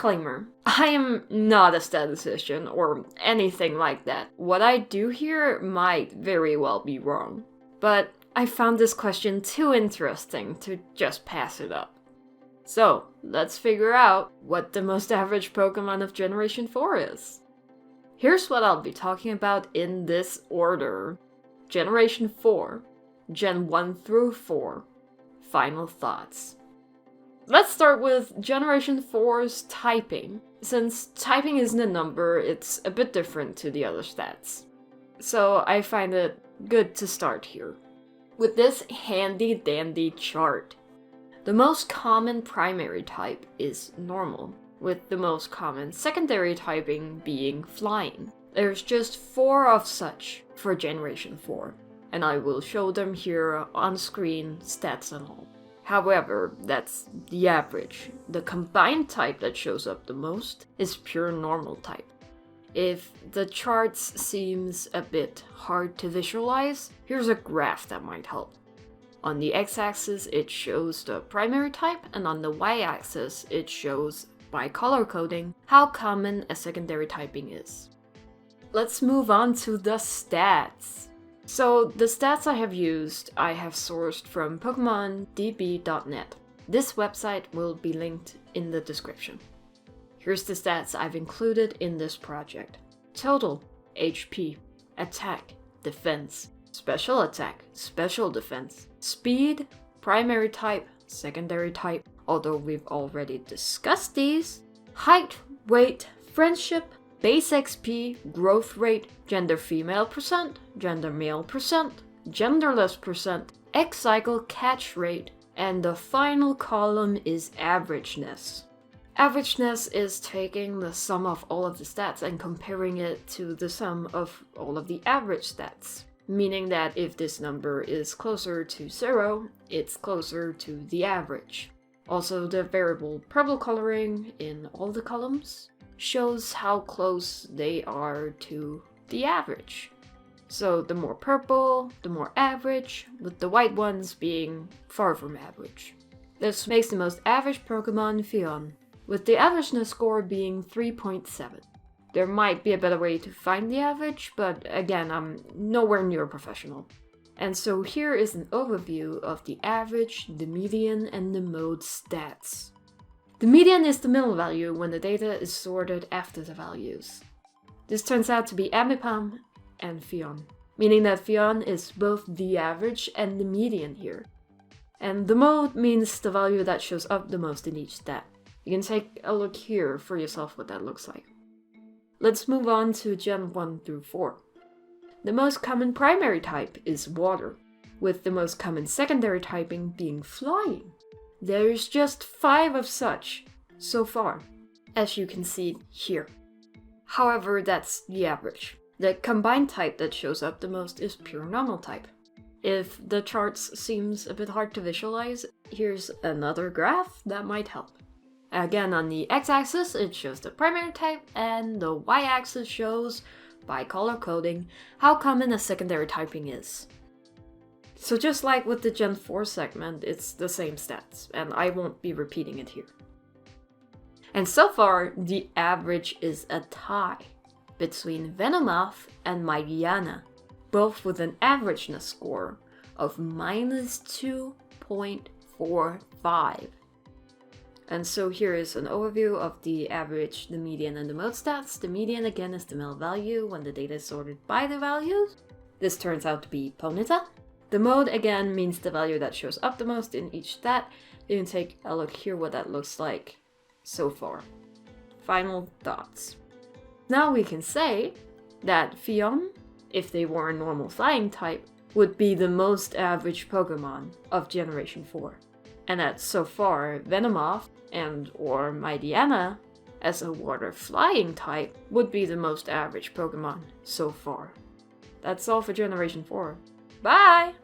Disclaimer, I am not a statistician or anything like that. What I do here might very well be wrong, but I found this question too interesting to just pass it up. So, let's figure out what the most average Pokemon of Generation 4 is. Here's what I'll be talking about in this order. Generation 4, Gen 1 through 4, final thoughts. Let's start with Generation 4's typing. Since typing isn't a number, it's a bit different to the other stats. So I find it good to start here with this handy dandy chart. The most common primary type is normal, with the most common secondary typing being flying. There's just 4 of such for Generation 4, and I will show them here on screen, stats and all. However, that's the average. The combined type that shows up the most is pure normal type. If the charts seems a bit hard to visualize, here's a graph that might help. On the x-axis it shows the primary type, and on the y-axis it shows, by color coding, how common a secondary typing is. Let's move on to the stats. So the stats I have used, I have sourced from PokemonDB.net. This website will be linked in the description. Here's the stats I've included in this project. Total, HP, attack, defense, special attack, special defense, speed, primary type, secondary type, although we've already discussed these, height, weight, friendship, base XP, growth rate, gender female percent, gender male percent, genderless percent, X-cycle catch rate, and the final column is averageness. Averageness is taking the sum of all of the stats and comparing it to the sum of all of the average stats, meaning that if this number is closer to 0, it's closer to the average. Also, the variable purple coloring in all the columns shows how close they are to the average. So the more purple, the more average, with the white ones being far from average. This makes the most average Pokemon Phione, with the averageness score being 3.7. There might be a better way to find the average, but again, I'm nowhere near a professional. And so here is an overview of the average, the median, and the mode stats. The median is the middle value when the data is sorted after the values. This turns out to be Ambipom and Phione, meaning that Phione is both the average and the median here. And the mode means the value that shows up the most in each stat. You can take a look here for yourself what that looks like. Let's move on to Gen 1 through 4. The most common primary type is water, with the most common secondary typing being flying. There's just 5 of such so far, as you can see here. However, that's the average. The combined type that shows up the most is pure normal type. If the charts seems a bit hard to visualize, here's another graph that might help. Again, on the x-axis it shows the primary type, and the y-axis shows, by color coding, how common a secondary typing is. So just like with the Gen 4 segment, it's the same stats, and I won't be repeating it here. And so far, the average is a tie between Venomoth and Mightyena, both with an averageness score of -2.45. And so here is an overview of the average, the median, and the mode stats. The median again is the middle value when the data is sorted by the values. This turns out to be Ponyta. The mode again means the value that shows up the most in each stat. You can take a look here what that looks like so far. Final thoughts. Now we can say that Phione, if they were a normal flying type, would be the most average Pokemon of Generation 4. And that so far Venomoth and or Mightyena, as a water flying type, would be the most average Pokemon so far. That's all for Generation 4. Bye!